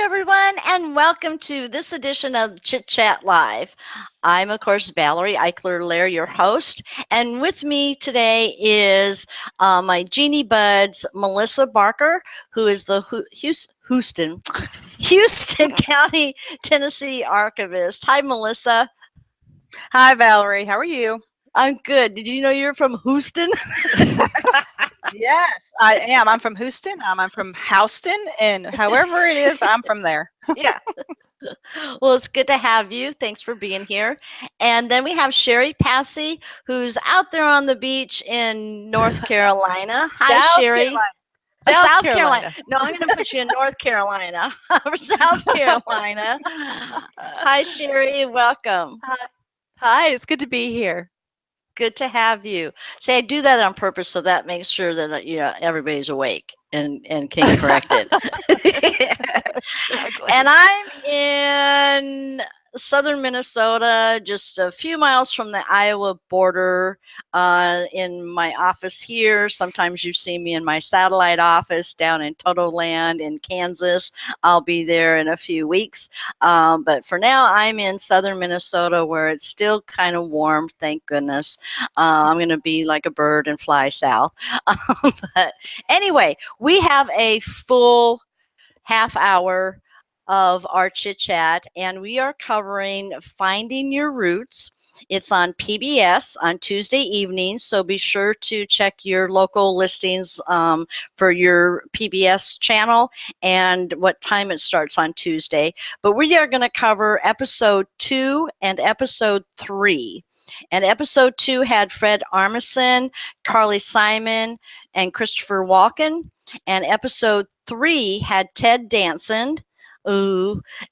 everyone, and welcome to this edition of Chit Chat Live. I'm, of course, Valerie Eicler, Lair, your host, and with me today is my genie buds, Melissa Barker, who is the Houston County, Tennessee archivist. Hi, Melissa. Hi, Valerie. How are you? I'm good. Did you know you're from Houston? Yes, I am. I'm from Houston. I'm from Houston, and however it is, I'm from there. Yeah. Well, it's good to have you. Thanks for being here. And then we have Sherry Passey, who's out there on the beach in North Carolina. Hi, South Sherry. Carolina. Oh, South South Carolina. Carolina. No, I'm going to put you in North Carolina or South Carolina. Hi, Sherry. Welcome. Hi, it's good to be here. Good to have you. Say, I do that on purpose so that makes sure that everybody's awake and can correct it. Exactly. And I'm in southern Minnesota, just a few miles from the Iowa border, in my office here. Sometimes you see me in my satellite office down in Toto Land in Kansas. I'll be there in a few weeks. But for now, I'm in southern Minnesota where it's still kind of warm, thank goodness. I'm going to be like a bird and fly south. But anyway, we have a full half hour of our chit chat, and we are covering Finding Your Roots. It's on PBS on Tuesday evenings, so be sure to check your local listings for your PBS channel and what time it starts on Tuesday. But we are going to cover episode 2 and episode 3. And episode 2 had Fred Armisen, Carly Simon, and Christopher Walken. And episode 3 had Ted Danson,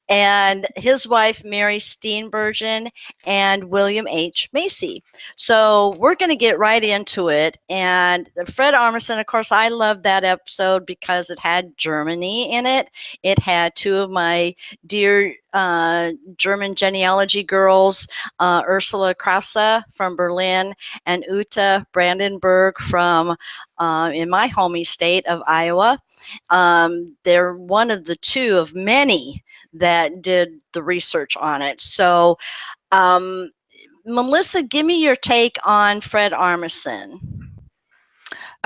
and his wife Mary Steenburgen and William H. Macy. So we're going to get right into it. And Fred Armisen, of course, I loved that episode because it had Germany in it. It had two of my dear German genealogy girls, Ursula Krause from Berlin and Uta Brandenburg from in my home state of Iowa. They're one of the two of many that did the research on it. So, Melissa, give me your take on Fred Armisen.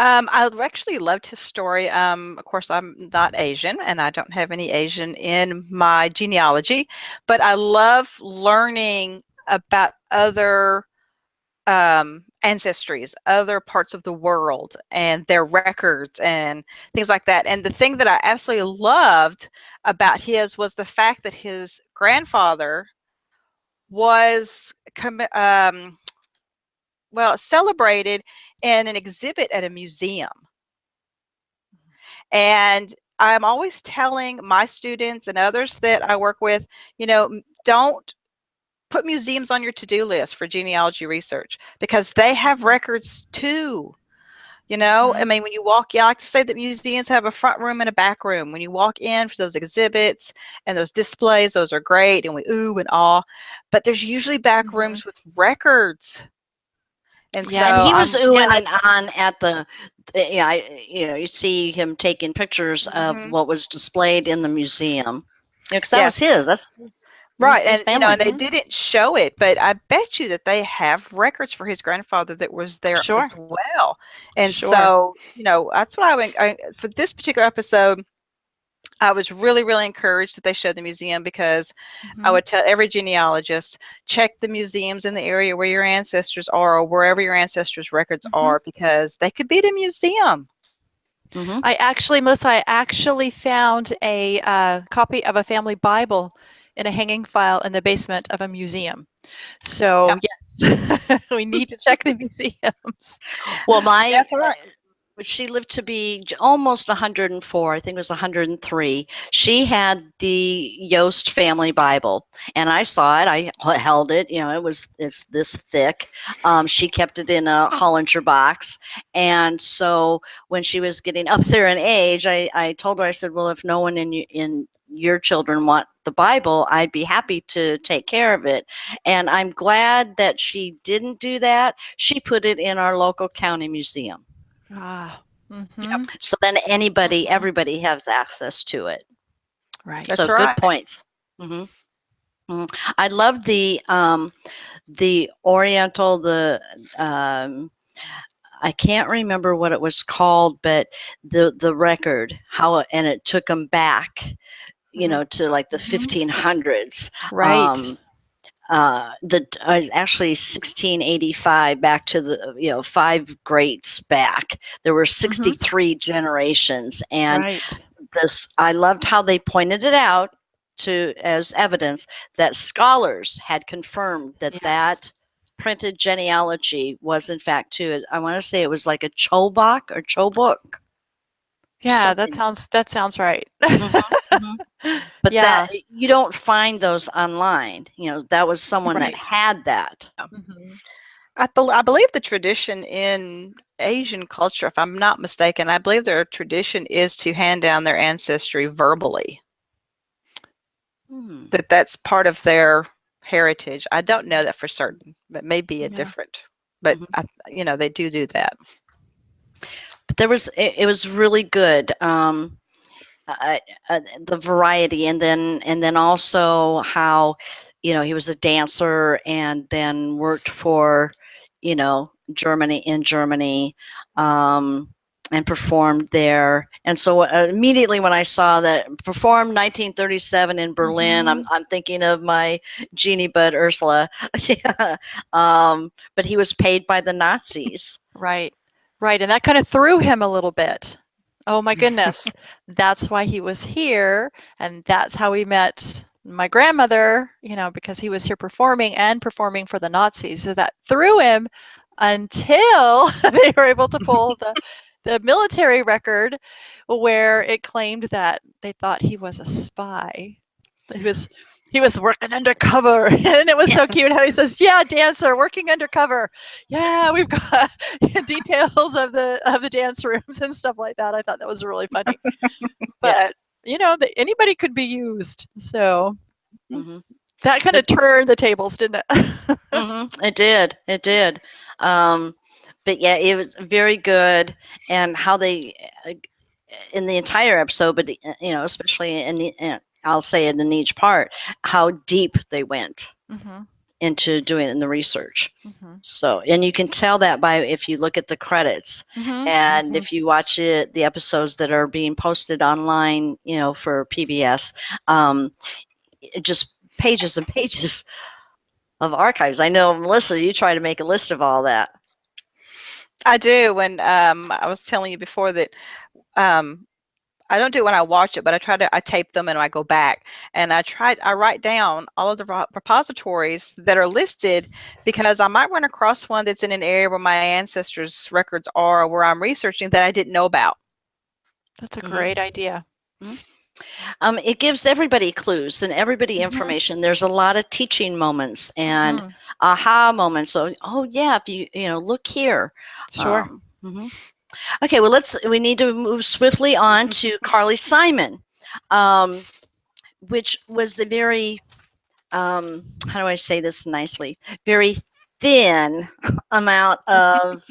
I actually loved his story. Of course, I'm not Asian, and I don't have any Asian in my genealogy, but I love learning about other ancestries, other parts of the world, and their records and things like that. And the thing that I absolutely loved about his was the fact that his grandfather was celebrated in an exhibit at a museum. And I'm always telling my students and others that I work with, don't put museums on your to-do list for genealogy research, because they have records too. I mean, when you walk, I like to say that museums have a front room and a back room. When you walk in for those exhibits and those displays, those are great, and we ooh and awe, but there's usually back rooms with records. And Yeah, so and he was oohing and on at the, you see him taking pictures of what was displayed in the museum. Because that was his. That's right, his and family. and they didn't show it, but I bet you that they have records for his grandfather that was there as well. And so, that's what for this particular episode, I was really, really encouraged that they showed the museum, because I would tell every genealogist, check the museums in the area where your ancestors are, or wherever your ancestors' records are, because they could be at a museum. Melissa, I actually found a copy of a family Bible in a hanging file in the basement of a museum. So yes, we need to check the museums. Well, she lived to be almost 104. I think it was 103. She had the Yost family Bible, and I saw it. I held it. It's this thick. She kept it in a Hollinger box, and so when she was getting up there in age, I told her, I said, well, if no one in your children want the Bible, I'd be happy to take care of it. And I'm glad that she didn't do that. She put it in our local county museum. So then everybody has access to it. Right. That's So right. good points. I love the Oriental, I can't remember what it was called, but the record, and it took them back, to like the 1500s. Right. Actually 1685 back to the 5 greats back. There were 63 generations, and Right. I loved how they pointed it out as evidence that scholars had confirmed that printed genealogy was in fact too. I want to say it was like a Chobok or Chobuk. Yeah, Something. that sounds right. But Yeah. that you don't find those online. That was someone that had that. I believe the tradition in Asian culture, if I'm not mistaken, I believe their tradition is to hand down their ancestry verbally. That's part of their heritage. I don't know that for certain, but maybe a different. But they do that. But it was really good. The variety, and then also how he was a dancer and then worked for Germany, and performed there. And so immediately when I saw that performed 1937 in Berlin, I'm thinking of my Genie Bud Ursula. Yeah. But he was paid by the Nazis. Right. And that kind of threw him a little bit. Oh my goodness. That's why he was here. And that's how we met my grandmother, because he was here performing for the Nazis. So that threw him until they were able to pull the military record where it claimed that they thought he was a spy. He was working undercover, and it was so cute how he says, "Yeah, dancer working undercover. Yeah, we've got details of the dance rooms and stuff like that." I thought that was really funny. But anybody could be used, so that kind of turned the tables, didn't it? It did. But yeah, it was very good, and how they in the entire episode, but especially I'll say it in each part, how deep they went into doing the research. So, and you can tell that by if you look at the credits, and if you watch the episodes that are being posted online, for PBS, just pages and pages of archives. I know, Melissa, you try to make a list of all that. I do. When I was telling you before that I don't do it when I watch it, but I tape them and I go back and I write down all of the repositories that are listed, because I might run across one that's in an area where my ancestors' records are, or where I'm researching, that I didn't know about. That's a great idea. It gives everybody clues and everybody information. There's a lot of teaching moments and aha moments. So, oh yeah, if you look here. Sure. Okay, well, we need to move swiftly on to Carly Simon, which was a very, how do I say this nicely? Very thin amount of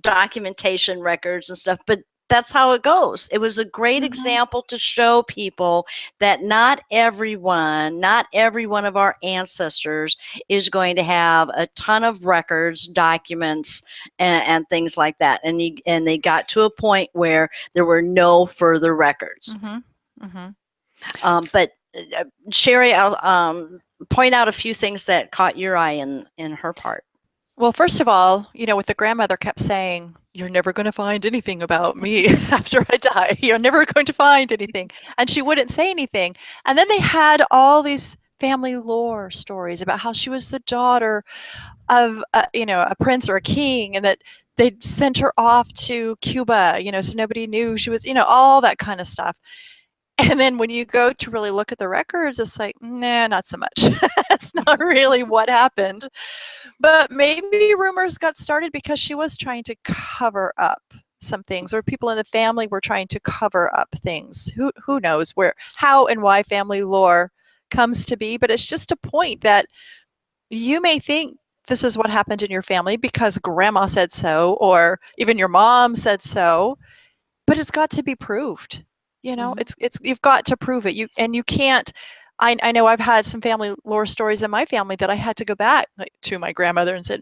documentation records and stuff, but that's how it goes. It was a great example to show people that not every one of our ancestors is going to have a ton of records, documents, and things like that. And they got to a point where there were no further records. But Sherry, I'll point out a few things that caught your eye in her part. Well, first of all, what the grandmother kept saying, "You're never going to find anything about me after I die. You're never going to find anything." And she wouldn't say anything. And then they had all these family lore stories about how she was the daughter of, a prince or a king, and that they'd sent her off to Cuba, so nobody knew she was, all that kind of stuff. And then when you go to really look at the records, it's like, nah, not so much. That's not really what happened. But maybe rumors got started because she was trying to cover up some things, or people in the family were trying to cover up things. Who knows how and why family lore comes to be, but it's just a point that you may think this is what happened in your family because grandma said so, or even your mom said so, but it's got to be proved. You know, it's you've got to prove it. You can't. I know I've had some family lore stories in my family that I had to go back to my grandmother and said,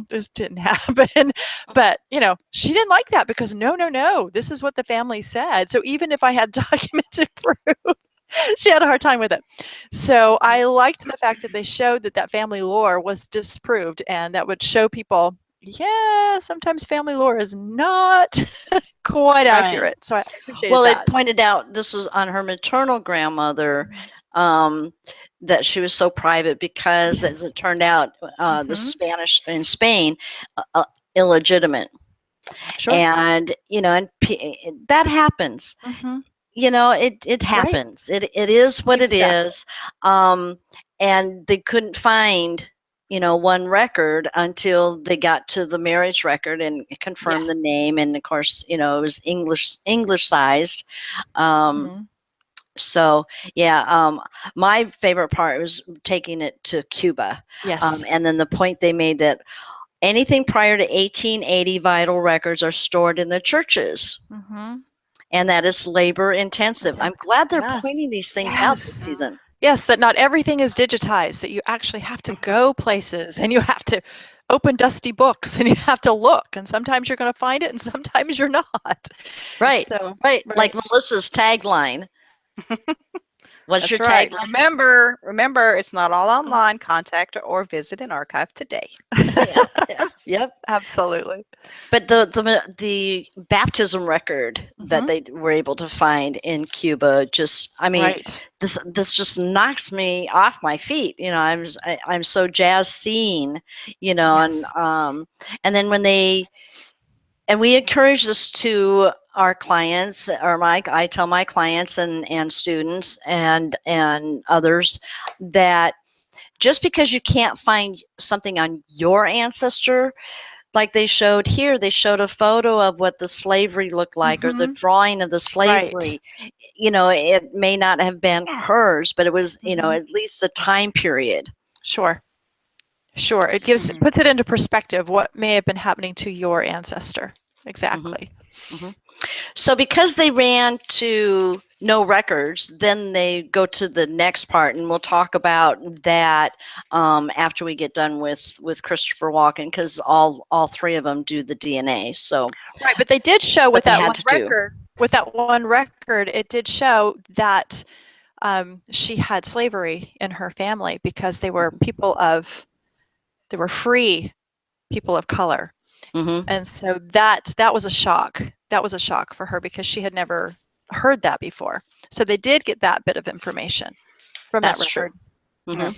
this didn't happen. But, you know, she didn't like that because no, this is what the family said. So even if I had documented proof, she had a hard time with it. So I liked the fact that they showed that family lore was disproved, and that would show people, yeah, sometimes family lore is not quite accurate. So I appreciated that. It pointed out this was on her maternal grandmother, that she was so private because, as it turned out, the Spanish in Spain, illegitimate. Sure. And, you know, and that happens. You know, it happens. Right. It is what it is. And they couldn't find, you know, one record until they got to the marriage record and confirmed the name. And of course, you know, it was English-sized. So yeah, my favorite part was taking it to Cuba. Yes. And then the point they made that anything prior to 1880 vital records are stored in the churches. And that is labor intensive. I'm glad they're pointing these things out this season. Yes, that not everything is digitized, that you actually have to go places and you have to open dusty books and you have to look. And sometimes you're going to find it and sometimes you're not. Right. So, right. Like Melissa's tagline. What's your tagline? Remember, it's not all online. Contact or visit an archive today. Yep, absolutely. But the baptism record that they were able to find in Cuba, just, I mean, this just knocks me off my feet. You know, I'm so jazzed seeing, you know, and then when we encourage this to our clients, or I tell my clients and students and others that just because you can't find something on your ancestor, like they showed here, they showed a photo of what the slavery looked like or the drawing of the slavery. You know, it may not have been hers, but it was, you know, at least the time period. Sure. It puts it into perspective what may have been happening to your ancestor. Exactly. So because they ran to no records, then they go to the next part, and we'll talk about that after we get done with Christopher Walken, because all three of them do the DNA. So but they did show with that one record. With that one record, it did show that she had slavery in her family because they were free people of color. And so that was a shock. That was a shock for her because she had never heard that before. So they did get that bit of information from that record. Well,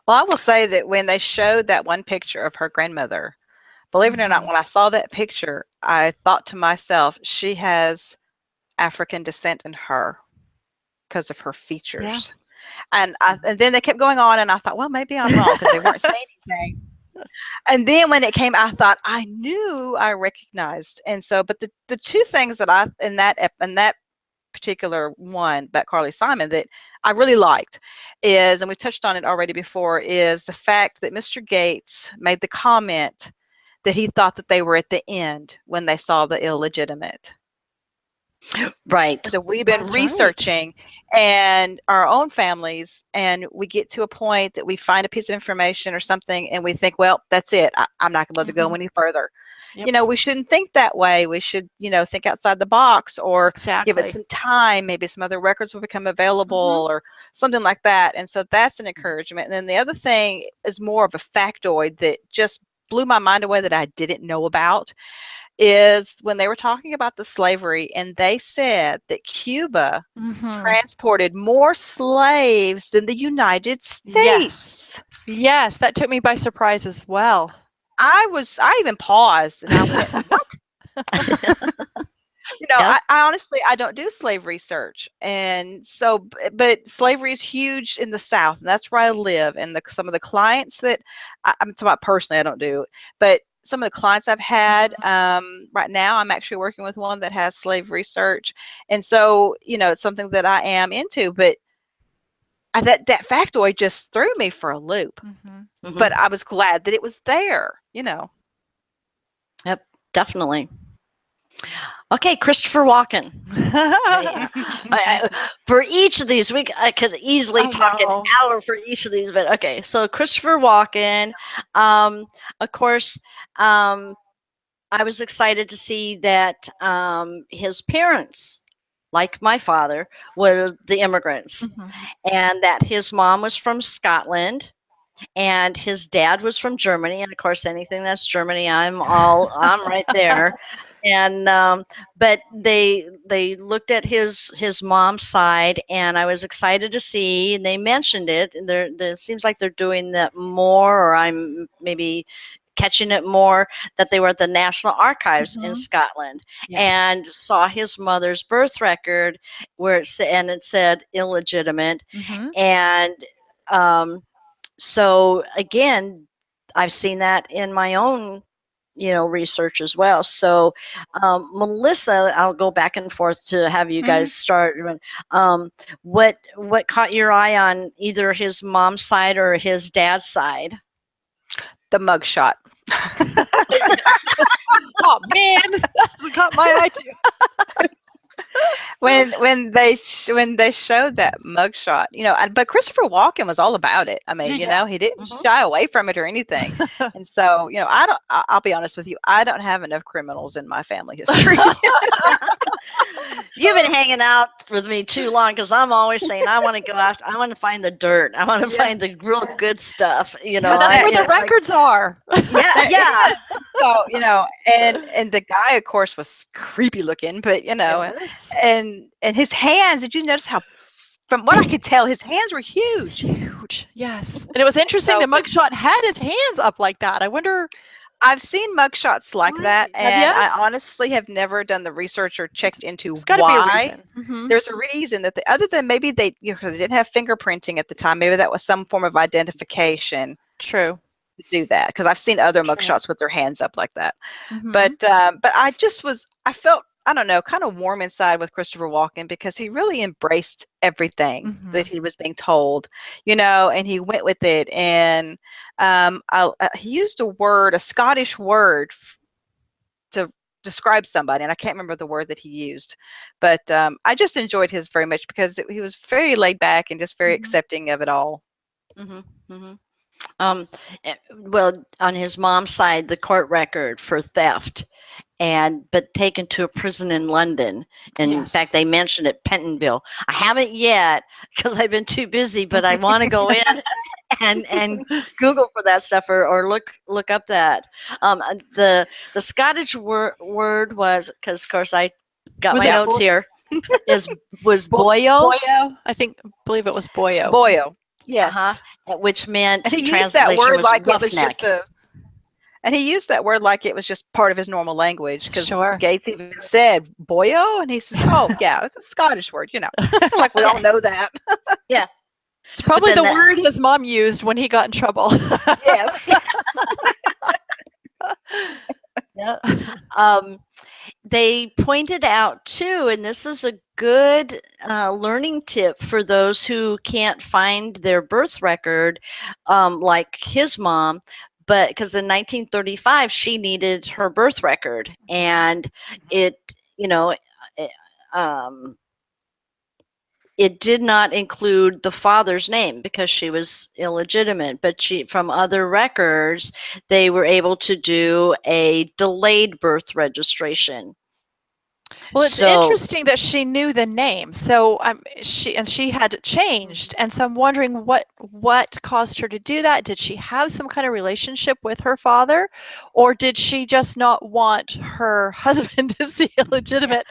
I will say that when they showed that one picture of her grandmother, believe it or not, when I saw that picture, I thought to myself, she has African descent in her because of her features. And then they kept going on, and I thought, well, maybe I'm wrong because they weren't saying anything. And then when it came, I thought I knew I recognized. And so, but the two things that in that particular one about Carly Simon that I really liked is, and we've touched on it already before, is the fact that Mr. Gates made the comment that he thought that they were at the end when they saw the illegitimate. Right. So we've been researching and our own families, and we get to a point that we find a piece of information or something and we think, well, that's it. I'm not going to be able to go any further. You know, we shouldn't think that way. We should, you know, think outside the box, or give it some time. Maybe some other records will become available or something like that. And so that's an encouragement. And then the other thing is more of a factoid that just blew my mind away that I didn't know about, is when they were talking about the slavery, and they said that Cuba transported more slaves than the United States. Yes, that took me by surprise as well. I even paused and I went, what? You know, I honestly, I don't do slave research. And so, but slavery is huge in the South, and that's where I live. And some of the clients that I'm talking about personally, I don't do it, but some of the clients I've had right now, I'm actually working with one that has slave research. And so, you know, it's something that I am into, but that factoid just threw me for a loop. But I was glad that it was there, you know. Yep, definitely. Okay, Christopher Walken. For each of these, I could easily talk an hour for each of these, but okay. So Christopher Walken, of course, I was excited to see that his parents, like my father, were the immigrants, and that his mom was from Scotland, and his dad was from Germany. And of course, anything that's Germany, I'm right there. And but they looked at his mom's side, and I was excited to see. And they mentioned it. And it seems like they're doing that more, or I'm maybe catching it more, that they were at the National Archives in Scotland and saw his mother's birth record where it said illegitimate. And so again, I've seen that in my own research as well. So Melissa, I'll go back and forth to have you guys start. What caught your eye on either his mom's side or his dad's side? The mugshot. Oh man, that's caught my eye too. when they showed that mugshot, but Christopher Walken was all about it. I mean, he didn't shy away from it or anything. And so, I'll be honest with you, I don't have enough criminals in my family history. You've been hanging out with me too long, because I'm always saying I want to go out. I want to find the dirt. I want to find the real good stuff. That's where the records are. Yeah. So and the guy, of course, was creepy looking, but and his hands. Did you notice how? From what I could tell, his hands were huge. Huge. Yes. And it was interesting. The mugshot had his hands up like that. I wonder. I've seen mugshots like that, and I honestly have never done the research or checked into why. Be a reason. There's a reason that other than maybe they didn't have fingerprinting at the time. Maybe that was some form of identification. True. To do that, because I've seen other mugshots with their hands up like that. But I felt, I don't know, kind of warm inside with Christopher Walken, because he really embraced everything that he was being told, and he went with it. And he used a Scottish word to describe somebody, and I can't remember the word that he used, but I just enjoyed his very much, because he was very laid back and just very accepting of it all. Well, on his mom's side, the court record for theft, but taken to a prison in London. And in fact, they mentioned it, Pentonville. I haven't yet, because I've been too busy, but I want to go in and Google for that stuff, or look up that. The Scottish word was, because of course I got my notes here, was boyo. I believe it was boyo. Boyo. Yes. Which meant, and he used that word like it was just and he used that word like it was just part of his normal language, because Gates even said boyo, and he says, oh yeah, it's a Scottish word, like we all know that. Yeah, it's probably the word his mom used when he got in trouble. Yes. Yeah. They pointed out too, and this is a good learning tip for those who can't find their birth record, like his mom, but because in 1935 she needed her birth record, and it did not include the father's name because she was illegitimate, but from other records, they were able to do a delayed birth registration. Well, it's interesting that she knew the name. So she had changed, and so I'm wondering what caused her to do that. Did she have some kind of relationship with her father, or did she just not want her husband to see illegitimate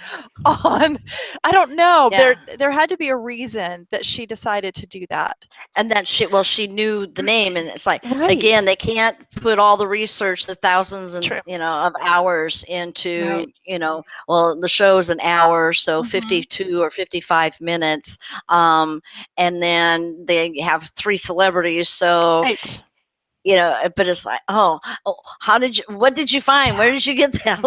on? I don't know. Yeah. There had to be a reason that she decided to do that, and that she knew the name, and it's like again, they can't put all the research, the thousands and of hours into the show is an hour, so 52 or 55 minutes, and then they have 3 celebrities, so but it's like, what did you find? Where did you get that?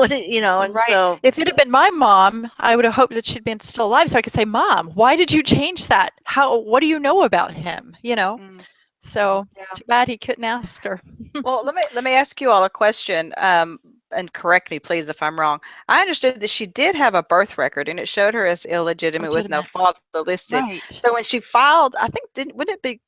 So if it had been my mom, I would have hoped that she'd been still alive, so I could say, Mom, why did you change that? What do you know about him? So too bad he couldn't ask her. Well, let me ask you all a question. and correct me please if I'm wrong, I understood that she did have a birth record and it showed her as illegitimate with no father listed. Right. So when she filed, I think, wouldn't it be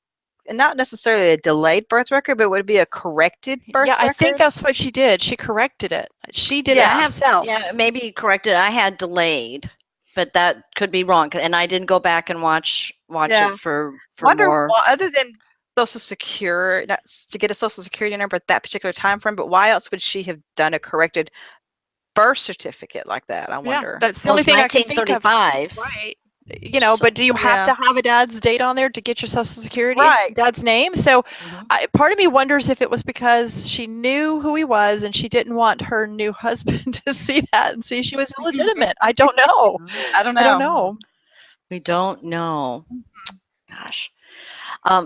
not necessarily a delayed birth record, but would it be a corrected birth record? I think that's what she did. She corrected it. She did it Yeah, herself. yeah, maybe corrected. I had delayed, but that could be wrong, and I didn't go back and watch Yeah. it for Wonder more. why, other than Social Security, to get a Social Security number at that particular time frame, but why else would she have done a corrected birth certificate like that? I wonder. That's the Well, only it's thing I can think of. 1935. Right. You know, So, but do you have to have a dad's date on there to get your Social Security? Right. Dad's name? So Mhm. part of me wonders if it was because she knew who he was and she didn't want her new husband to see that and see she was illegitimate. I don't know. I don't know. I don't know. We don't know. Gosh.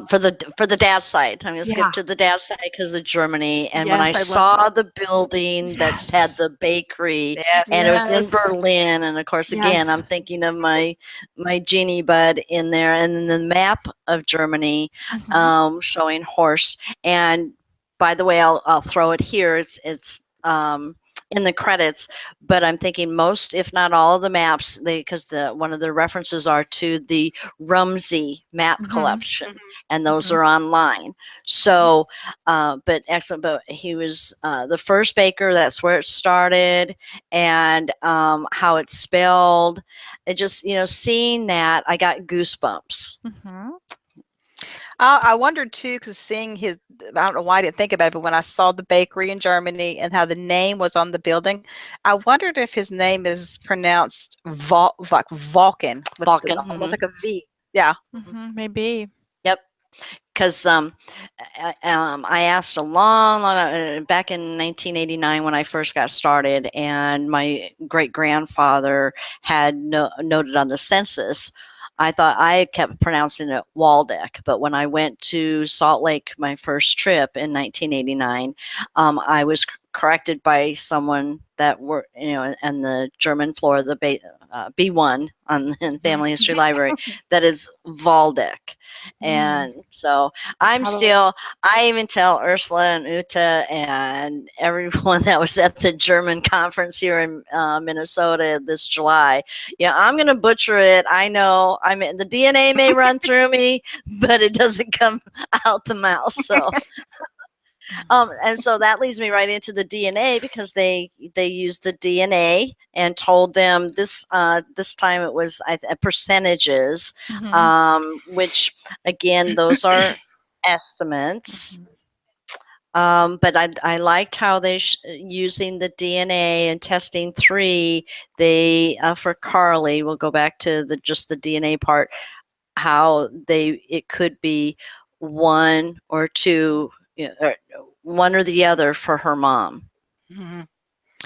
For the dad's side, I'm going to Yeah. skip to the dad's side because of Germany. And when Yes, I I love saw that. the building that's Yes. had the bakery, Yes. and it was in Yes. Berlin, and of course, again, Yes. I'm thinking of my genie bud in there, and then the map of Germany Mhm. showing horse. And by the way, I'll throw it here. It's in the credits, but I'm thinking most, if not all, of the maps, because one of the references are to the Rumsey map Mhm. collection, Mhm. and those Mhm. are online. So, but excellent. But he was the first baker. That's where it started, and how it's spelled. It just, seeing that, I got goosebumps. Mhm. I wondered too, because seeing his, I don't know why I didn't think about it, but when I saw the bakery in Germany and how the name was on the building, I wondered if his name is pronounced like Walken, with Walken, almost like a V. Yeah. Mhm. Maybe. Yep. Because I asked a long back in 1989 when I first got started, and my great grandfather had noted on the census. I thought I kept pronouncing it Waldeck, but when I went to Salt Lake my first trip in 1989, I was corrected by someone that were, on the German floor of the B1 on the Family History Library, that is Waldeck. And so I'm still, I even tell Ursula and Uta and everyone that was at the German conference here in Minnesota this July, I'm going to butcher it. I know, the DNA may run through me, but it doesn't come out the mouth. So, and so that leads me right into the DNA, because they used the DNA and told them this time it was percentages, which again, those are estimates. But I liked how they using the DNA and testing 3. They for Carly, we'll go back to just the DNA part. How it could be 1 or 2, or one or the other for her mom. Mhm.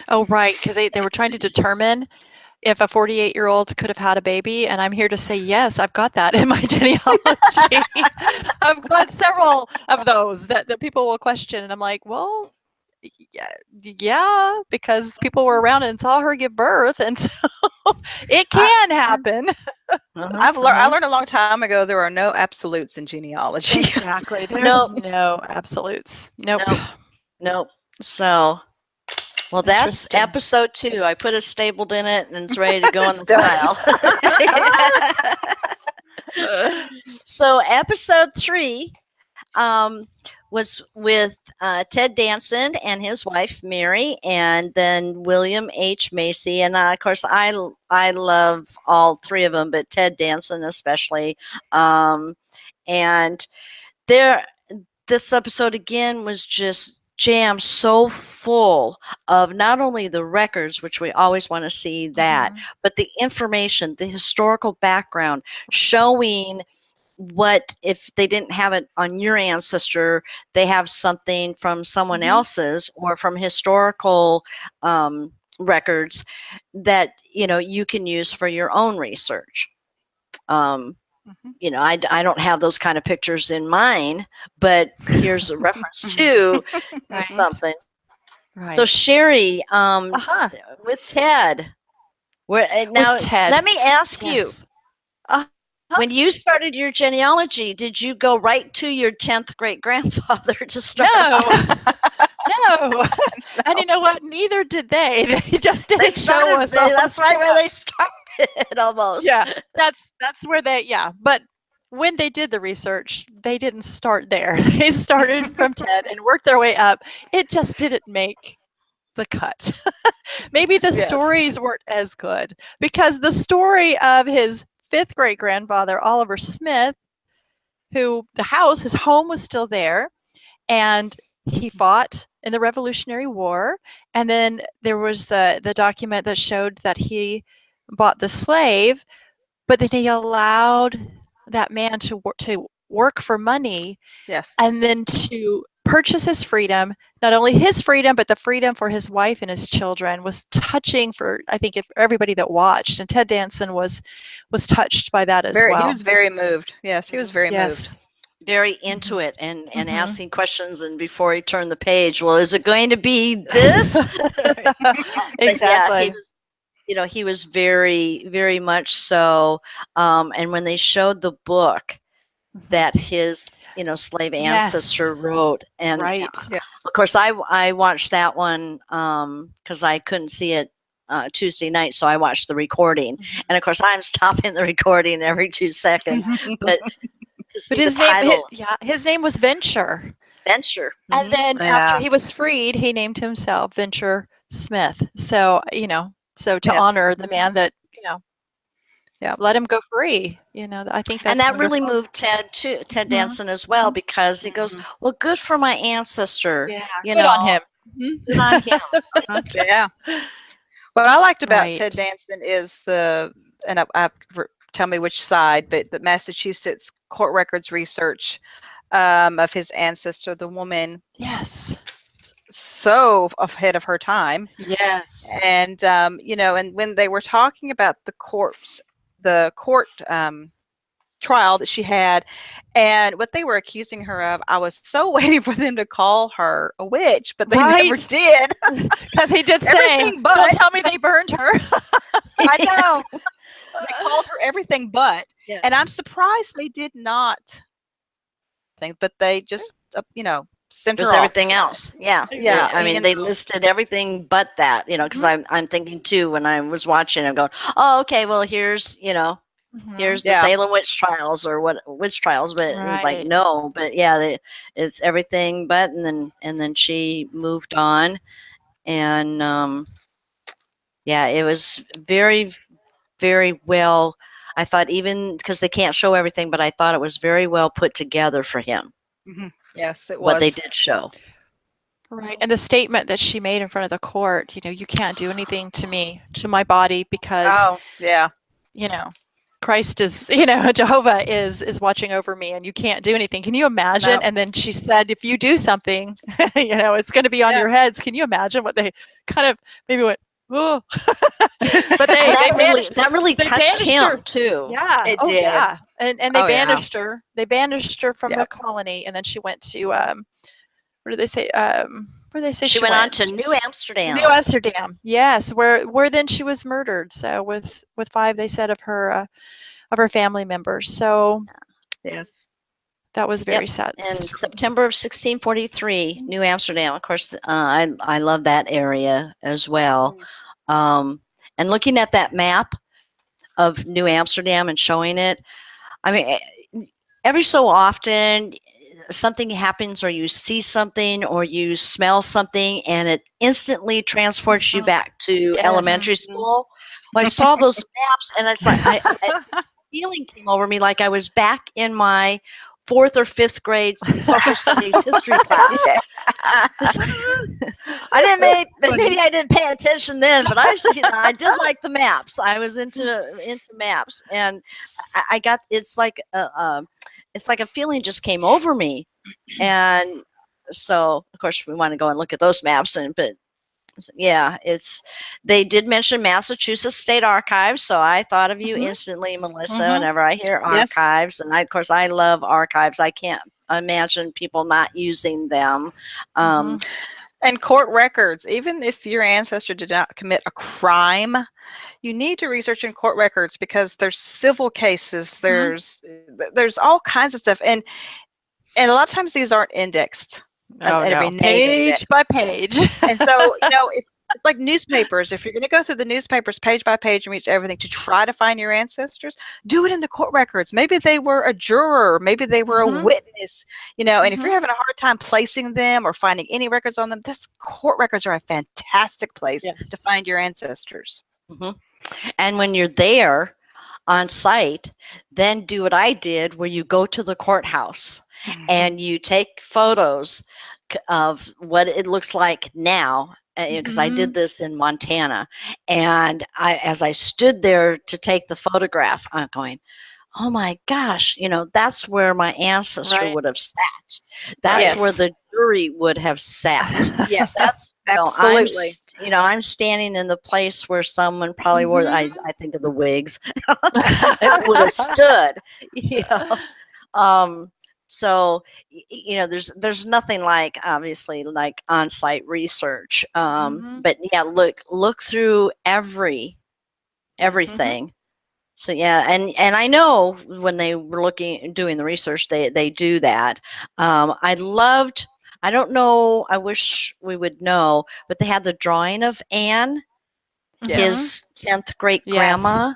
Oh, right, because they were trying to determine if a 48-year-old could have had a baby, and I'm here to say, yes, I've got that in my genealogy. I've got several of those that people will question, and I'm like, well, yeah, because people were around and saw her give birth, and so it can happen. I learned a long time ago there are no absolutes in genealogy. Exactly. There's no absolutes. Nope. Nope. So, well, that's episode 2. I put it stapled in it, and it's ready to go in the file. So, episode 3 was with Ted Danson and his wife Mary, and then William H. Macy. And of course, I love all 3 of them, but Ted Danson especially. And this episode again was just jammed so full of not only the records, which we always want to see that, but the information, the historical background, showing what if they didn't have it on your ancestor, they have something from someone else's or from historical records that you can use for your own research. I don't have those kind of pictures in mine, but here's a reference to something. Right. So Sherry, with Ted, let me ask you. When you started your genealogy, did you go right to your 10th great grandfather to start? No. And you know what? Neither did they. They just didn't show started, us. all that's the right where stuff. they started almost. Yeah, that's where they, yeah. But when they did the research, they didn't start there. They started from 10 and worked their way up. It just didn't make the cut. Maybe the Yes. stories weren't as good, because the story of his 5th great grandfather, Oliver Smith, who his home was still there, and he fought in the Revolutionary War. And then there was the document that showed that he bought the slave, but then he allowed that man to work for money, Yes. and then to purchase his freedom. Not only his freedom, but the freedom for his wife and his children was touching for, I think, everybody that watched. And Ted Danson was touched by that as well. He was very moved. Yes, he was very moved. Very into it, and asking questions, and before he turned the page, well, is it going to be this? Exactly. Yeah, he was, he was very, very much so. And when they showed the book that his, slave ancestor wrote, and Right. of course, I watched that one because I couldn't see it Tuesday night, so I watched the recording, and of course, I'm stopping the recording every 2 seconds, but. But his name was Venture. Venture. And then after he was freed, he named himself Venture Smith. So, to honor the man that, let him go free. I think that's and that wonderful. really moved Ted Danson as well, because he goes, well, good for my ancestor. Yeah, good on him. Good on him. Yeah. What I liked about Ted Danson is tell me which side, but the Massachusetts court records research of his ancestor, the woman. Yes. So ahead of her time. Yes. And, and when they were talking about the court trial that she had and what they were accusing her of, I was so waiting for them to call her a witch, but they never did. Because he did say, don't tell me they burned her. I know. They called her everything but. Yes. And I'm surprised they did not think, but they just, sent her off. Everything else. Yeah. Yeah. I mean, they listed everything but that, because I'm thinking too, when I was watching, I'm going, oh, okay, well, here's, here's the Salem witch trials or what witch trials, but it was like, no, but it's everything but, and then she moved on, and it was very, very well. I thought, even because they can't show everything, but I thought it was very well put together for him. Yes, it was. What they did show. Right. And the statement that she made in front of the court, you can't do anything to me, to my body, because, Christ is, Jehovah is watching over me, and you can't do anything. Can you imagine? No. And then she said, if you do something, it's going to be on your heads. Can you imagine what they kind of maybe went, oh, but that really touched him too. Yeah, it did. Yeah, and they banished her. They banished her from the colony, and then she went to where did they say? Where did they say she went on to New Amsterdam? New Amsterdam, yes. Where then she was murdered. So with 5, they said, of her family members. So yes. That was very sad. In September of 1643, New Amsterdam. Of course, I love that area as well. And looking at that map of New Amsterdam and showing it, I mean, every so often something happens, or you see something, or you smell something, and it instantly transports you back to elementary school. Well, I saw those maps, and it's like a feeling came over me, like I was back in my 4th or 5th grade social studies history class. Maybe I didn't pay attention then, but I did like the maps. I was into maps, and I got, it's like a feeling just came over me, and so of course we want to go and look at those maps, but they did mention Massachusetts State Archives, so I thought of you instantly, Melissa, whenever I hear archives. And of course I love archives. I can't imagine people not using them. And court records, even if your ancestor did not commit a crime, you need to research in court records, because there's civil cases, there's all kinds of stuff, and a lot of times these aren't indexed. Oh, every no. name in Page this. by page. And so, it's like newspapers. If you're going to go through the newspapers page by page and read everything to try to find your ancestors, do it in the court records. Maybe they were a juror, maybe they were a witness, and if you're having a hard time placing them or finding any records on them, this court records are a fantastic place to find your ancestors. And when you're there on site, then do what I did, where you go to the courthouse and you take photos of what it looks like now, because I did this in Montana, and as I stood there to take the photograph, I'm going, oh my gosh, that's where my ancestor would have sat. That's where the jury would have sat. Yes, That's absolutely. I'm standing in the place where someone probably wore. I think of the wigs. It would have stood. So there's nothing like, obviously, like on-site research. But yeah, look through everything. So yeah, and I know when they were doing the research, they do that. I don't know, I wish we would know, but they had the drawing of Anne, his 10th great grandma.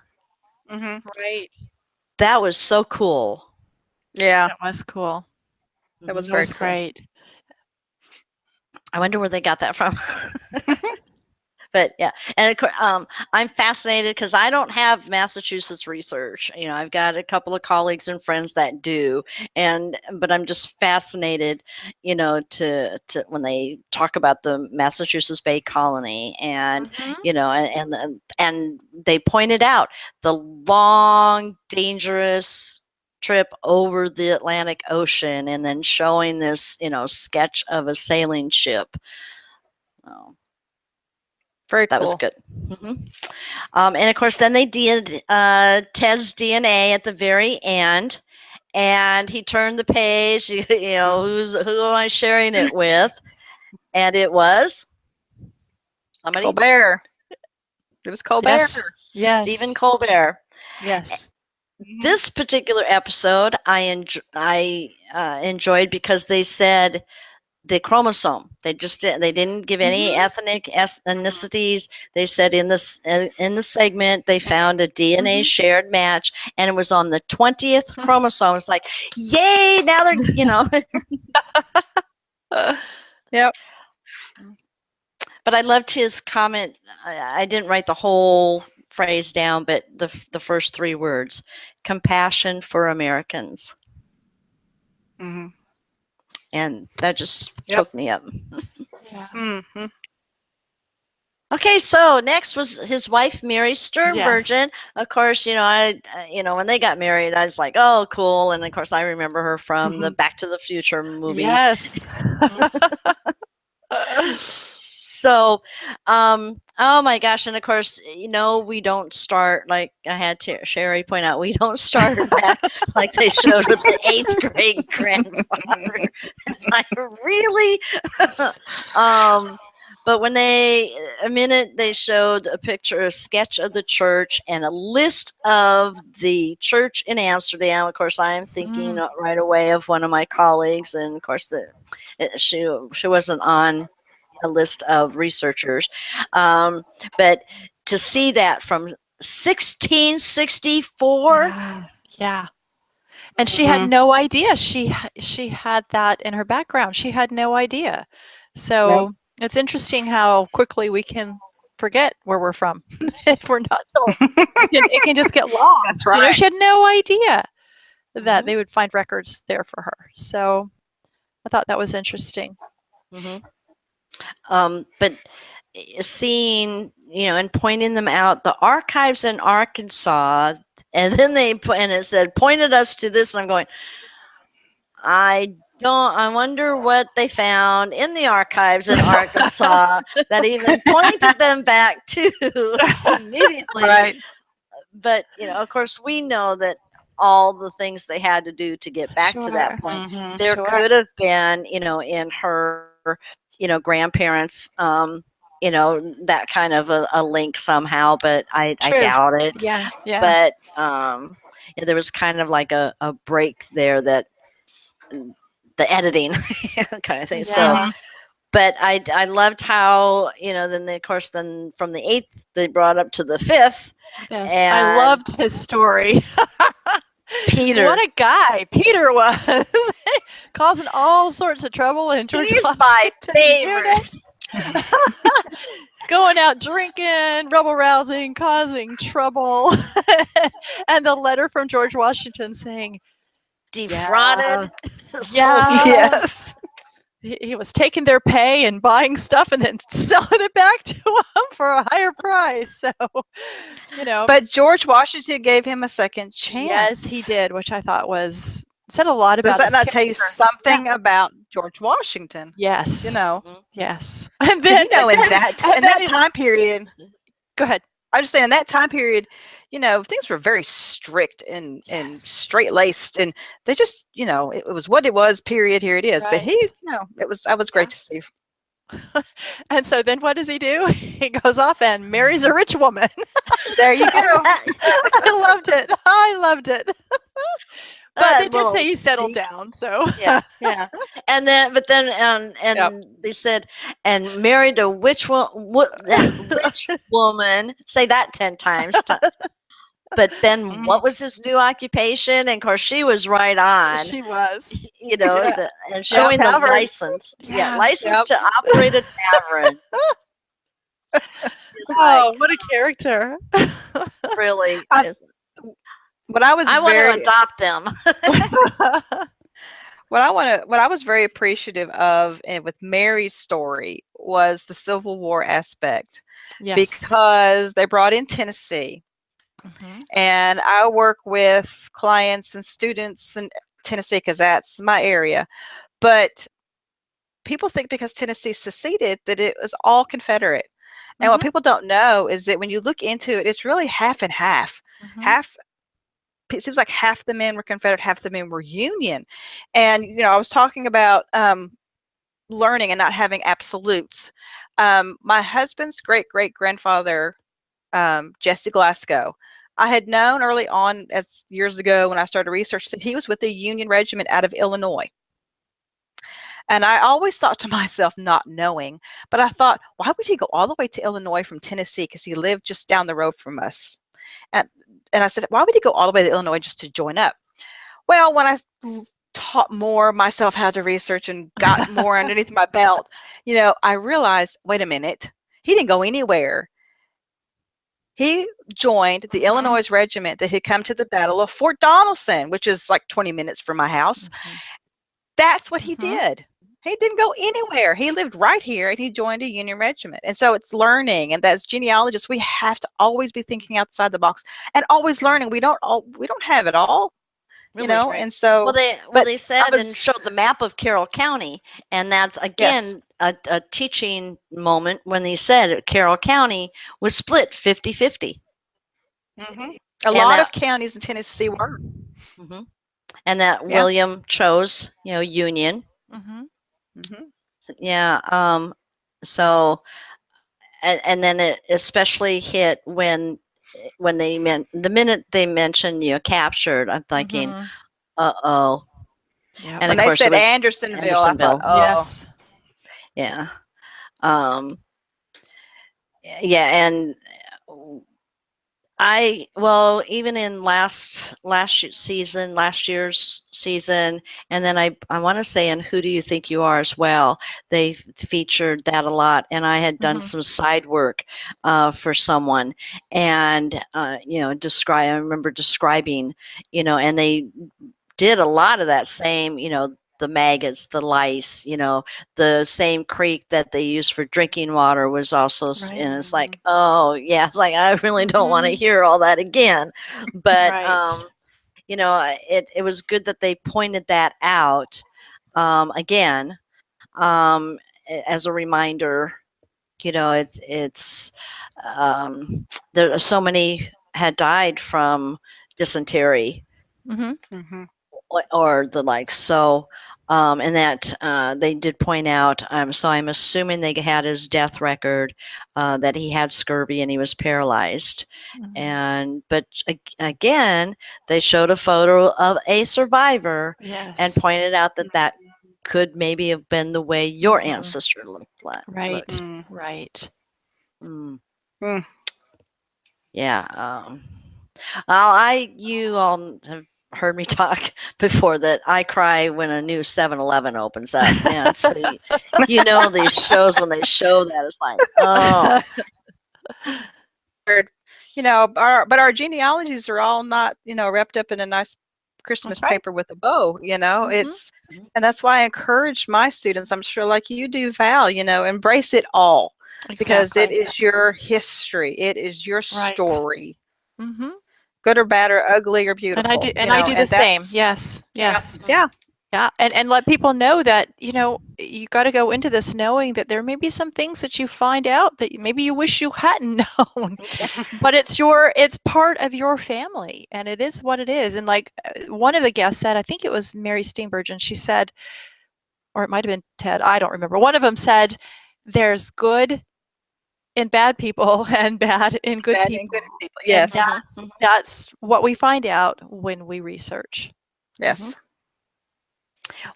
Right. That was so cool. Yeah, That was cool. that was very cool. Great. I wonder where they got that from. But yeah, and I'm fascinated because I don't have Massachusetts research. I've got a couple of colleagues and friends that do, but I'm just fascinated, to when they talk about the Massachusetts Bay Colony, and and they pointed out the long, dangerous trip over the Atlantic Ocean, and then showing this, sketch of a sailing ship. Oh. Very cool. That was good. And of course, then they did Ted's DNA at the very end, and he turned the page. Who am I sharing it with? And it was somebody. Colbert. It was Colbert. Yes. Stephen Colbert. Yes. This particular episode I enjoyed because they said the chromosome. They didn't give any ethnic ethnicities. They said in the segment they found a DNA shared match, and it was on the 20th chromosome. It's like, yay! Now they're Yep. But I loved his comment. I didn't write the whole phrase down, but the first 3 words: compassion for Americans. And that just choked me up. Okay, so next was his wife, Mary Steenburgen. Yes. Of course, when they got married, I was like, oh, cool. And of course, I remember her from the Back to the Future movie. Yes. So, oh my gosh. And of course, we don't start, like I had Sherry point out, we don't start back like they showed with the 8th grade grandfather. It's like, really? But when they showed a picture, a sketch of the church and a list of the church in Amsterdam. Of course, I'm thinking right away of one of my colleagues, and of course, she wasn't on a list of researchers, but to see that from 1664, yeah. And she had no idea she had that in her background. She had no idea. So it's interesting how quickly we can forget where we're from if we're not told. It can just get lost. That's right. She had no idea that they would find records there for her. So I thought that was interesting. But seeing, and pointing them out, the archives in Arkansas, and then it said, pointed us to this, and I'm going, I wonder what they found in the archives in Arkansas that even pointed them back to immediately. Right. But, of course, we know that all the things they had to do to get back to that point, there could have been, in her, grandparents, that kind of a link somehow, but I doubt it. Yeah. But there was kind of like a break there that the editing kind of thing. So, Yeah. but I loved how, then of course, then from the 8th, they brought up to the 5th. Yes. And I loved his story. Peter. What a guy Peter was. Causing all sorts of trouble in George He's my Washington's favorite. going out drinking, rebel rousing, causing trouble. And the letter from George Washington saying, Defrauded. Yeah. Yes. He was taking their pay and buying stuff and then selling it back to them for a higher price. So, But George Washington gave him a second chance. Yes, he did, which I thought said a lot about Does that his not tell you character. something about George Washington? Yes. Yes. And Then, then, in that time period, go ahead. I just say in that time period, things were very strict and straight-laced, and they just, it was what it was, period, here it is. But he, I was great to see. And so then what does he do? He goes off and marries a rich woman. There you go. I loved it. I loved it. But they did say he settled down, so. Yeah. And then, they said, and married a rich woman, say that 10 times. But then what was his new occupation? And of course, she was right on. She was. And showing the license. Yeah, license to operate a tavern. What a character. Really. What I want to adopt them. What I was very appreciative of with Mary's story was the Civil War aspect. Yes. Because they brought in Tennessee. Mm-hmm. And I work with clients and students in Tennessee because that's my area. But people think because Tennessee seceded that it was all Confederate. And what people don't know is that when you look into it, it's really half and half. It seems like half the men were Confederate, half the men were Union. And, I was talking about learning and not having absolutes. My husband's great-great-grandfather, Jesse Glasgow, I had known early on, as years ago when I started research, that he was with the Union Regiment out of Illinois. And I always thought to myself, not knowing, but I thought, why would he go all the way to Illinois from Tennessee? Because he lived just down the road from us. And I said, why would he go all the way to Illinois just to join up? Well, when I taught more myself how to research and got more underneath my belt, I realized, wait a minute, he didn't go anywhere. He joined the Illinois regiment that had come to the Battle of Fort Donelson, which is like 20 minutes from my house. That's what he did. He didn't go anywhere. He lived right here, and he joined a Union regiment. And so it's learning, and as genealogists, we have to always be thinking outside the box and always learning. We don't have it all, Right. And so they said and showed the map of Carroll County, and that's again a teaching moment when they said Carroll County was split 50-50. A lot of counties in Tennessee were, and that William chose Union. So and then it especially hit when they the minute they mentioned captured, I'm thinking, uh-oh. Yeah. And when they said Andersonville, I thought, yes. Yeah. And even in last year's season, and then I want to say in Who Do You Think You Are as well, they featured that a lot, and I had done some side work for someone, and I remember describing, and they did a lot of that same, the maggots, the lice, the same creek that they use for drinking water was also, and it's like, oh yeah, it's like, I really don't want to hear all that again. But, it was good that they pointed that out again as a reminder, it's there are so many had died from dysentery or the like. So, and that they did point out, so I'm assuming they had his death record, that he had scurvy and he was paralyzed. But again, they showed a photo of a survivor and pointed out that could maybe have been the way your ancestor looked like. Right. Mm. Right. Mm. Mm. Yeah. You all have heard me talk before that I cry when a new 7-Eleven opens up, man. So you know these shows, when they show that, it's like, oh. You know, our genealogies are all not, you know, wrapped up in a nice Christmas That's right. paper with a bow, you know. It's Mhm. and that's why I encourage my students, I'm sure like you do, Val, you know, embrace it all, because it Exactly. is your history, it is your Right. story, Mm-hmm. good or bad or ugly or And beautiful. I do, and you I know, do the and same. that's Yes. Yes. yeah. Yeah, and let people know that, you know, you got to go into this knowing that there may be some things that you find out that maybe you wish you hadn't known, but it's part of your family, and it is what it is. And like one of the guests said, I think it was Mary Steenburgen, she said, or it might have been Ted, I don't remember. One of them said, "There's good in bad people and bad in good Bad people." and good people. And Yes. that's what we find out when we research. Yes.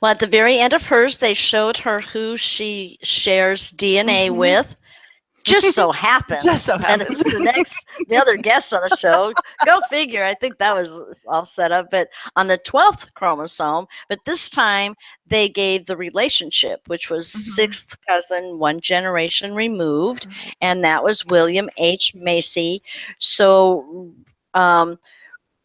Well, at the very end of hers, they showed her who she shares DNA with. Just so happens. Just so And happens. it's the other guest on the show. Go figure. I think that was all set up, but on the 12th chromosome. But this time they gave the relationship, which was sixth cousin, one generation removed, and that was William H. Macy. So,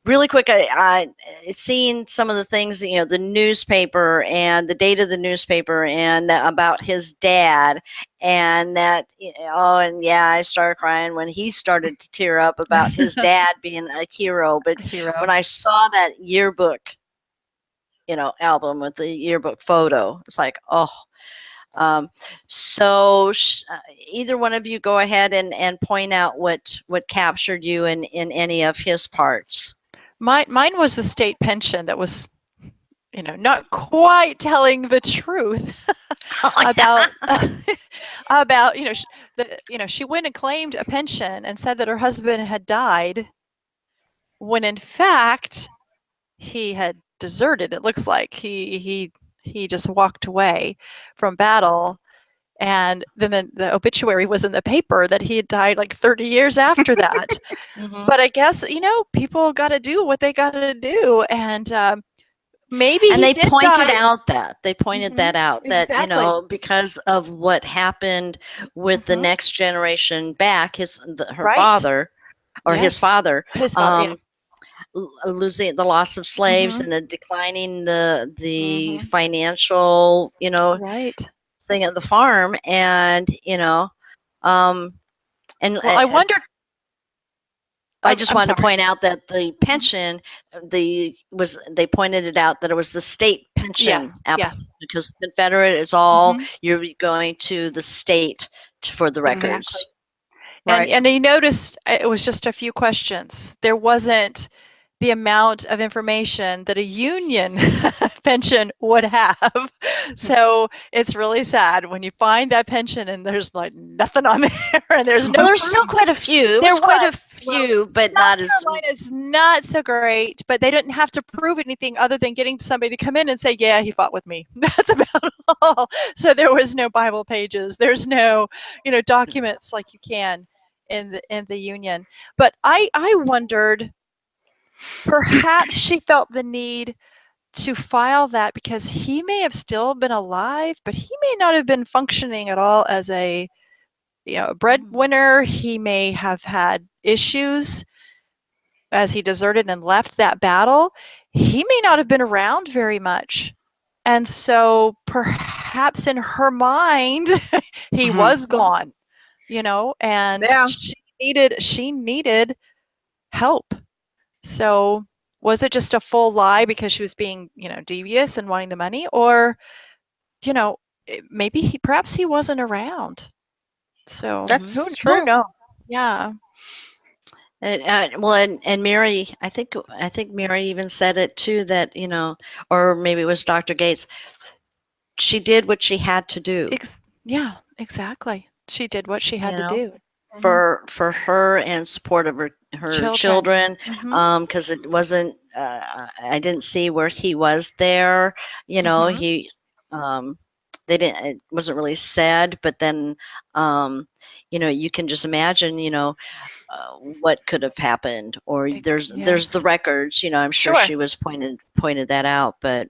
really quick, I seen some of the things, you know, the newspaper and the date of the newspaper and about his dad, and that, you know, oh, and yeah, I started crying when he started to tear up about his dad being a hero. But when I saw that yearbook, you know, album with the yearbook photo, it's like, oh. So either one of you go ahead and point out what captured you in any of his parts. Mine was the state pension that was, you know, not quite telling the truth about about, you know, she went and claimed a pension and said that her husband had died when in fact he had deserted. It looks like he just walked away from battle. And then the obituary was in the paper that he had died like 30 years after that. But I guess, you know, people got to do what they got to do. And maybe and he they did pointed die. out that they pointed that out, that you Exactly. know, because of what happened with the next generation back, her Right. father, or his Yes. father, His father, yeah. losing the loss of slaves and declining the financial, you know, Right. thing at the farm, and you know, and Well, I wondered. I just I'm wanted to sorry. point out that the pension, they pointed it out that it was the state pension Yes. application, Yes. because Confederate is all you're going to the state for the records. Right. And you noticed it was just a few questions. There wasn't the amount of information that a union pension would have. So it's really sad when you find that pension and there's like nothing on there, and there's no. Well, there's still quite a few. There was quite a was. few, Well, but South not as. Carolina's not so great, but they didn't have to prove anything other than getting somebody to come in and say, "Yeah, he fought with me." That's about all. So there was no Bible pages. There's no, you know, documents like you can in the union. But I wondered, perhaps she felt the need to file that because he may have still been alive, but he may not have been functioning at all as a, you know, breadwinner. He may have had issues as he deserted and left that battle. He may not have been around very much. And so perhaps in her mind, he was gone, you know, and she needed help. So was it just a full lie because she was being, you know, devious and wanting the money? Or, you know, maybe perhaps he wasn't around. So That's true. No. Yeah. Well, and Mary, I think Mary even said it too, that, you know, or maybe it was Dr. Gates. She did what she had to do. Yeah, exactly. She did what she had to do for her and support of her children, because it wasn't. I didn't see where he was there. You know, he they didn't, it wasn't really said, but then, you can just imagine, what could have happened, or there's the records, I'm sure she was pointed that out, but.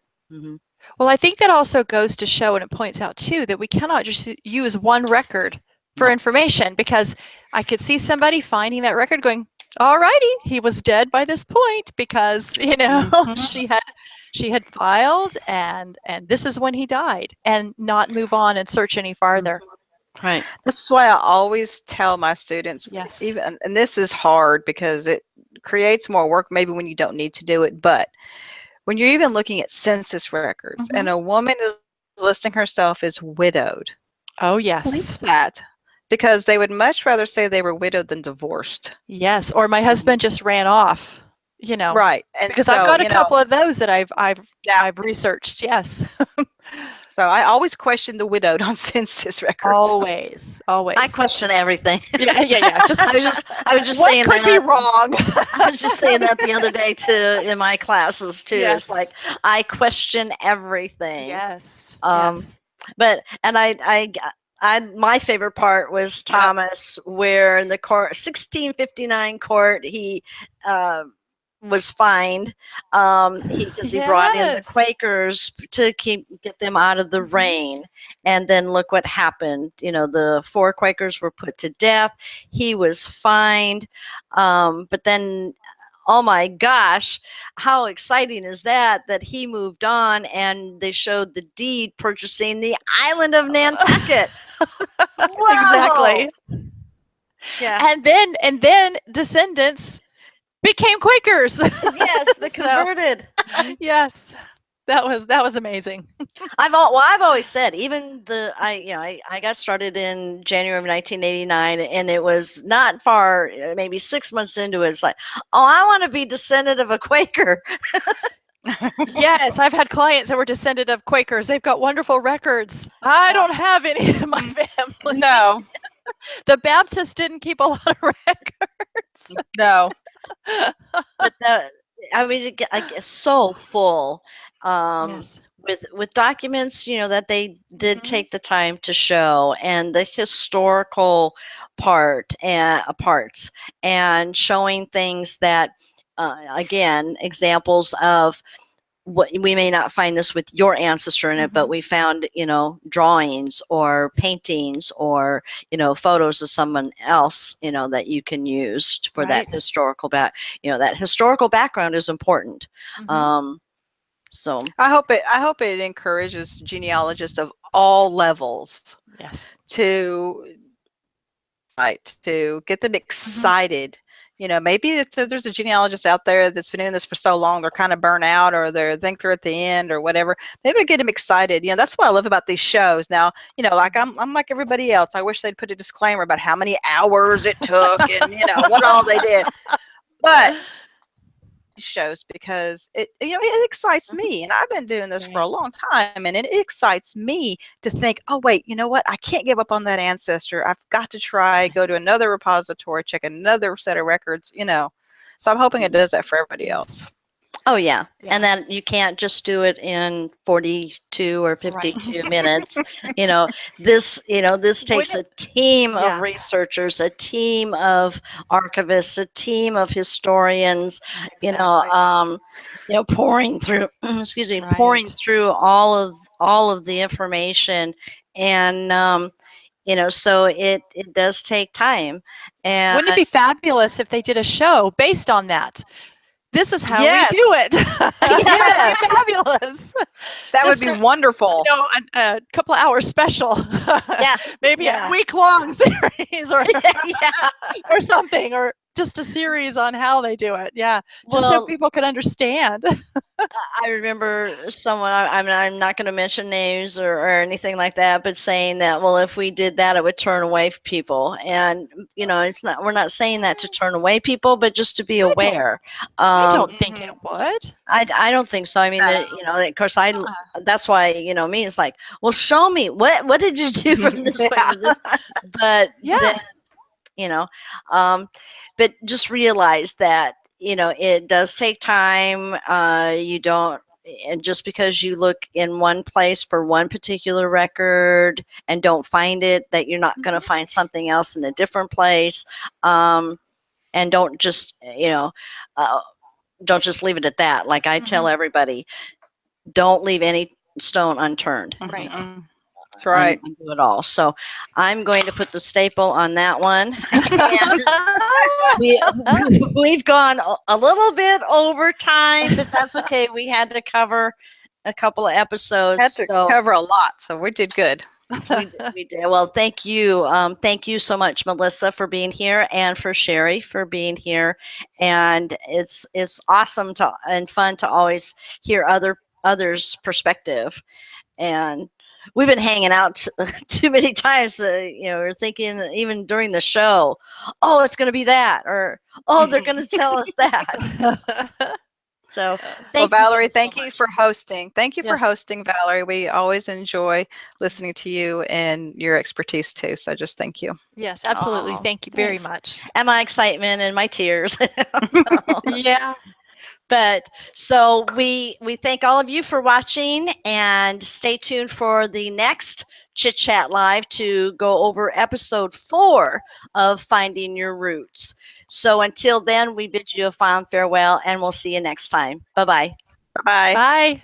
Well, I think that also goes to show, and it points out too, that we cannot just use one record for information, because I could see somebody finding that record going, alrighty, he was dead by this point, because she had filed, and this is when he died, and not move on and search any farther. Right. That's why I always tell my students, even, and this is hard because it creates more work maybe when you don't need to do it, but when you're even looking at census records and a woman is listing herself as widowed. Oh, yes. Believe that. Because they would much rather say they were widowed than divorced. Yes, or my husband just ran off, Right. And because I've got a couple of those that I've researched, yes. So I always question the widowed on census records. Always. I question everything. Yeah. I was just what saying could that. be wrong? I was just saying that the other day too in my classes too. Yes. It's like I question everything. Yes. But my favorite part was Thomas, where in the court 1659 court he was fined because he brought in the Quakers to get them out of the rain, and then look what happened. The 4 Quakers were put to death. He was fined, but then, oh my gosh, how exciting is that he moved on, and they showed the deed purchasing the island of Nantucket. Exactly. Yeah. And then descendants became Quakers. Yes, the converted. Yes, that was amazing. I've always said, even I got started in January of 1989, and it was not far, maybe 6 months into it. It's like, oh, I want to be descendant of a Quaker. Yes, I've had clients that were descendant of Quakers. They've got wonderful records. I don't have any in my family. No. The Baptists didn't keep a lot of records. No. But I guess so full with documents, that they did take the time to show, and the historical parts, and showing things that, again, examples of what we may not find this with your ancestor in it, but we found, drawings or paintings or, photos of someone else, that you can use for that historical that historical background is important. So I hope it encourages genealogists of all levels to get them excited. Maybe there's a genealogist out there that's been doing this for so long, they're kind of burnt out, or they think they're at the end or whatever. Maybe to get them excited. That's what I love about these shows. Now, like I'm like everybody else. I wish they'd put a disclaimer about how many hours it took and what all they did. But shows, because it excites me, and I've been doing this for a long time, and it excites me to think, oh wait, you know what, I can't give up on that ancestor. I've got to go to another repository, check another set of records, so I'm hoping it does that for everybody else. Oh yeah. And then you can't just do it in 42 or 52 minutes. This takes a team of researchers, a team of archivists, a team of historians, pouring through pouring through all of the information, and so it does take time. And wouldn't it be fabulous if they did a show based on that? This is how we do it. Yes. Fabulous. That would be wonderful. A couple of hours special. Maybe a week-long series or or something, or just a series on how they do it. Yeah, just so people could understand. I remember someone, I'm not going to mention names or anything like that, but saying that, well, if we did that, it would turn away people. And, we're not saying that to turn away people, but just to be aware. I don't think it would. I don't think so. I mean, of course, that's why, me, it's like, well, show me, what did you do from this point to this? But then, but just realize that, it does take time. You don't and just because you look in one place for one particular record and don't find it, that you're not going to find something else in a different place. And don't just, don't just leave it at that. Like I tell everybody, don't leave any stone unturned. Right. That's right. Do it all. So I'm going to put the staple on that one. We've gone a little bit over time, but that's okay. We had to cover a couple of episodes. Had to cover a lot, so we did good. we did. Well, thank you. Thank you so much, Melissa, for being here, and for Sherry for being here. And it's awesome and fun to always hear others' perspective. And we've been hanging out too many times. We're thinking even during the show, oh, it's going to be that, or oh, they're going to tell us that. So, Valerie, thank you for hosting. Thank you for hosting, Valerie. We always enjoy listening to you and your expertise too. So just thank you. Yes, absolutely. Thank you very much. And my excitement and my tears. Yeah. But so we thank all of you for watching, and stay tuned for the next Chit Chat Live to go over episode 4 of Finding Your Roots. So until then, we bid you a fond farewell, and we'll see you next time. Bye-bye. Bye-bye. Bye.